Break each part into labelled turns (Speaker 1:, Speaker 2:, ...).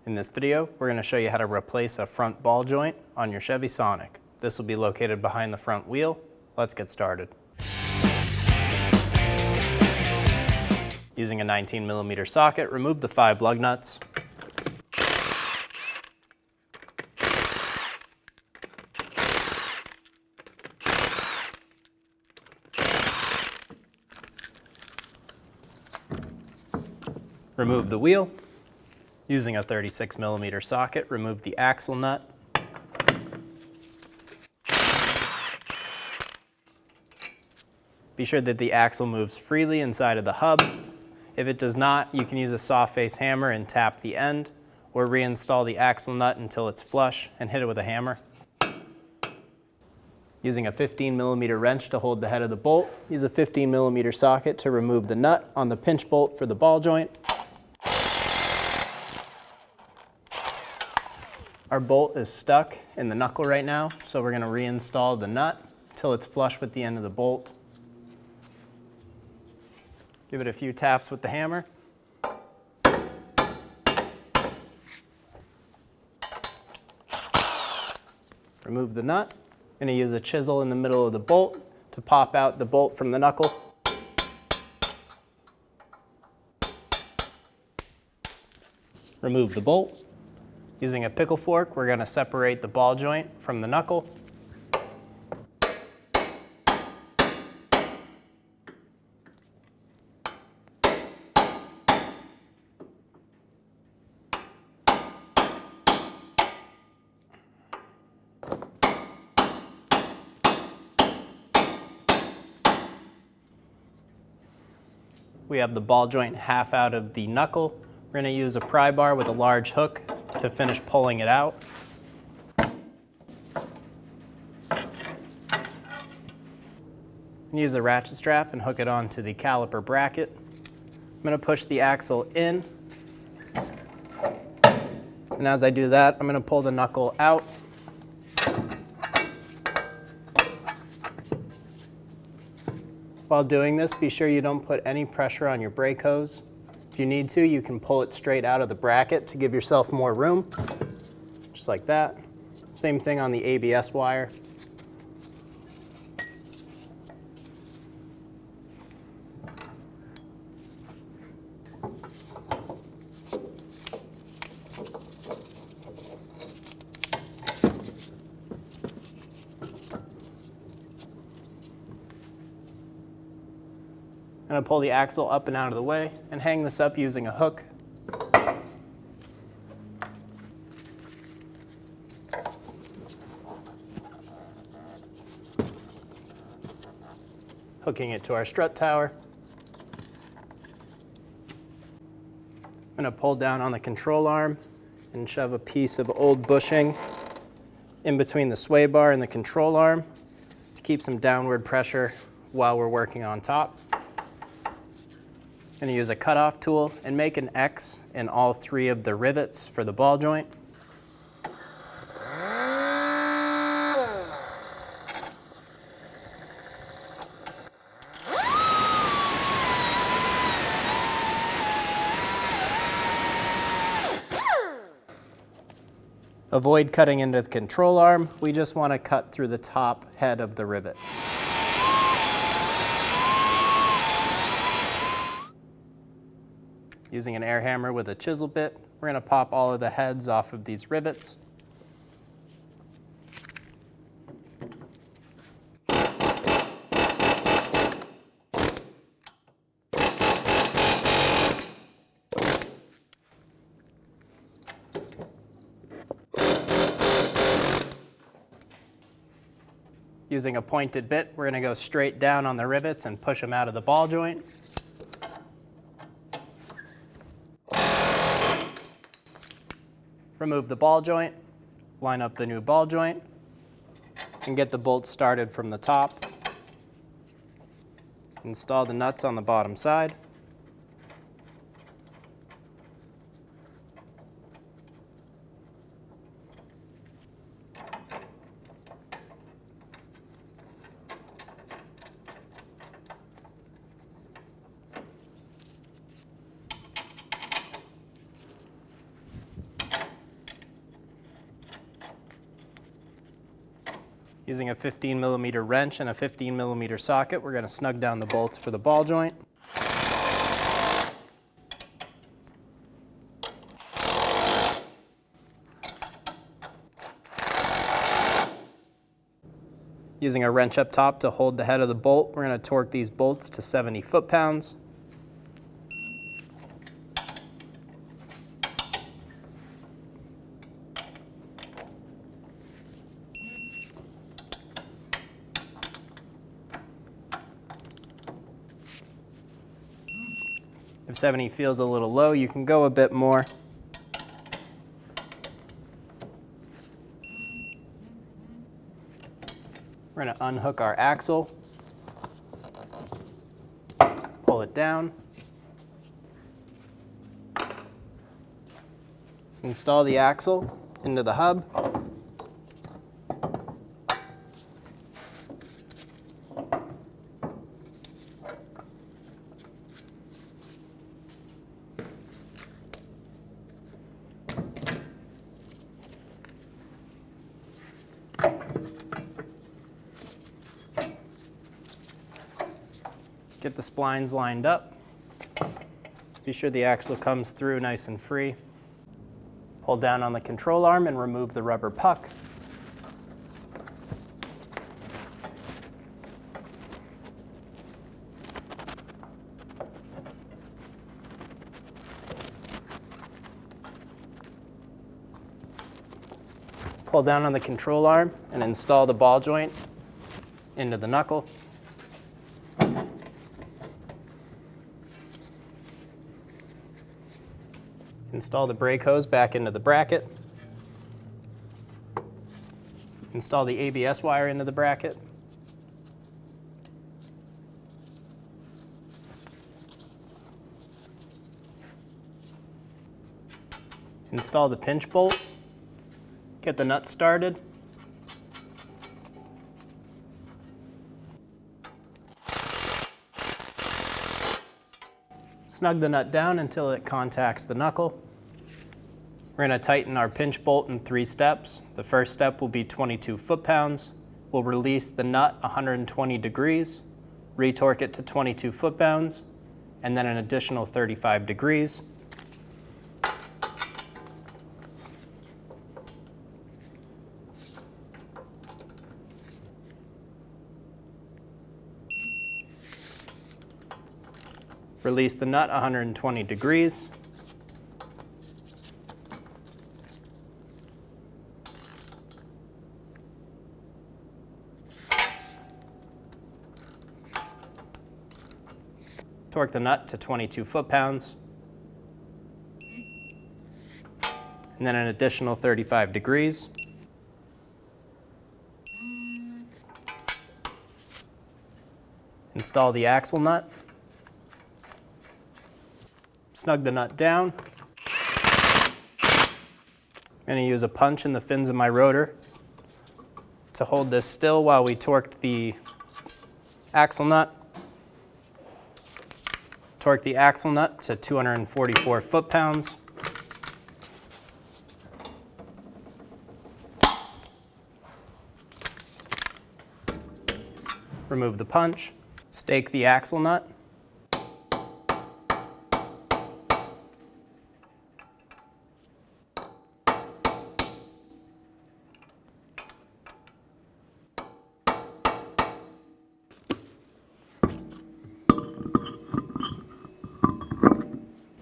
Speaker 1: In this video, we're going to show you how to replace a front ball joint on your Chevy Sonic. This will be located behind the front wheel. Let's get started. Using a 19mm socket, remove the 5 lug nuts. Remove the wheel. Using a 36mm socket, remove the axle nut. Be sure that the axle moves freely inside of the hub. If it does not, you can use a soft face hammer and tap the end, or reinstall the axle nut until it's flush and hit it with a hammer. Using a 15mm wrench to hold the head of the bolt, use a 15mm socket to remove the nut on the pinch bolt for the ball joint. Our bolt is stuck in the knuckle right now, so we're going to reinstall the nut until it's flush with the end of the bolt. Give it a few taps with the hammer. Remove the nut. I'm going to use a chisel in the middle of the bolt to pop out the bolt from the knuckle. Remove the bolt. Using a pickle fork, we're going to separate the ball joint from the knuckle. We have the ball joint half out of the knuckle. We're going to use a pry bar with a large hook to finish pulling it out. Use a ratchet strap and hook it onto the caliper bracket. I'm going to push the axle in, and as I do that, I'm going to pull the knuckle out. While doing this, be sure you don't put any pressure on your brake hose. If you need to, you can pull it straight out of the bracket to give yourself more room, just like that. Same thing on the ABS wire. I'm going to pull the axle up and out of the way and hang this up using a hook. Hooking it to our strut tower. I'm going to pull down on the control arm and shove a piece of old bushing in between the sway bar and the control arm to keep some downward pressure while we're working on top. I'm going to use a cutoff tool and make an X in all 3 of the rivets for the ball joint. Avoid cutting into the control arm. We just want to cut through the top head of the rivet. Using an air hammer with a chisel bit, we're going to pop all of the heads off of these rivets. Using a pointed bit, we're going to go straight down on the rivets and push them out of the ball joint. Remove the ball joint, line up the new ball joint, and get the bolts started from the top. Install the nuts on the bottom side. Using a 15mm wrench and a 15mm socket, we're going to snug down the bolts for the ball joint. Using a wrench up top to hold the head of the bolt, we're going to torque these bolts to 70 foot-pounds. If 70 feels a little low, you can go a bit more. We're going to unhook our axle, pull it down, install the axle into the hub, get the splines lined up. Be sure the axle comes through nice and free. Pull down on the control arm and remove the rubber puck. Pull down on the control arm and install the ball joint into the knuckle. Install the brake hose back into the bracket. Install the ABS wire into the bracket. Install the pinch bolt. Get the nut started. Snug the nut down until it contacts the knuckle. We're going to tighten our pinch bolt in 3 steps. The first step will be 22 foot-pounds. We'll release the nut 120 degrees, retorque it to 22 foot-pounds, and then an additional 35 degrees. Release the nut 120 degrees. Torque the nut to 22 foot-pounds, and then an additional 35 degrees. Install the axle nut. Snug the nut down. I'm going to use a punch in the fins of my rotor to hold this still while we torque the axle nut. Torque the axle nut to 244 foot-pounds. Remove the punch. Stake the axle nut.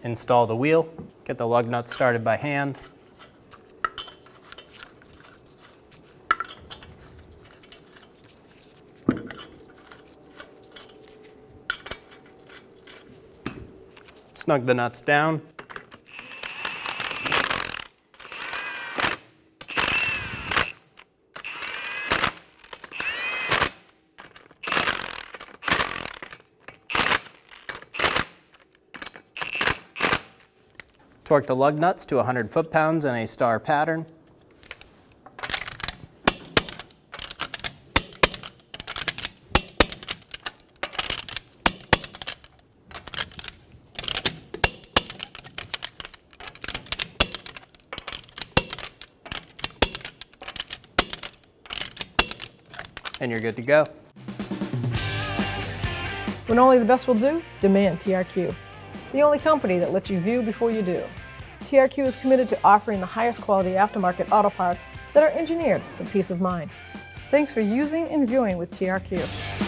Speaker 1: Install the wheel. Get the lug nuts started by hand. Snug the nuts down. Torque the lug nuts to 100 foot-pounds in a star pattern. and you're good to go.
Speaker 2: When only the best will do, demand TRQ. The only company that lets you view before you do. TRQ is committed to offering the highest quality aftermarket auto parts that are engineered for peace of mind. Thanks for using and viewing with TRQ.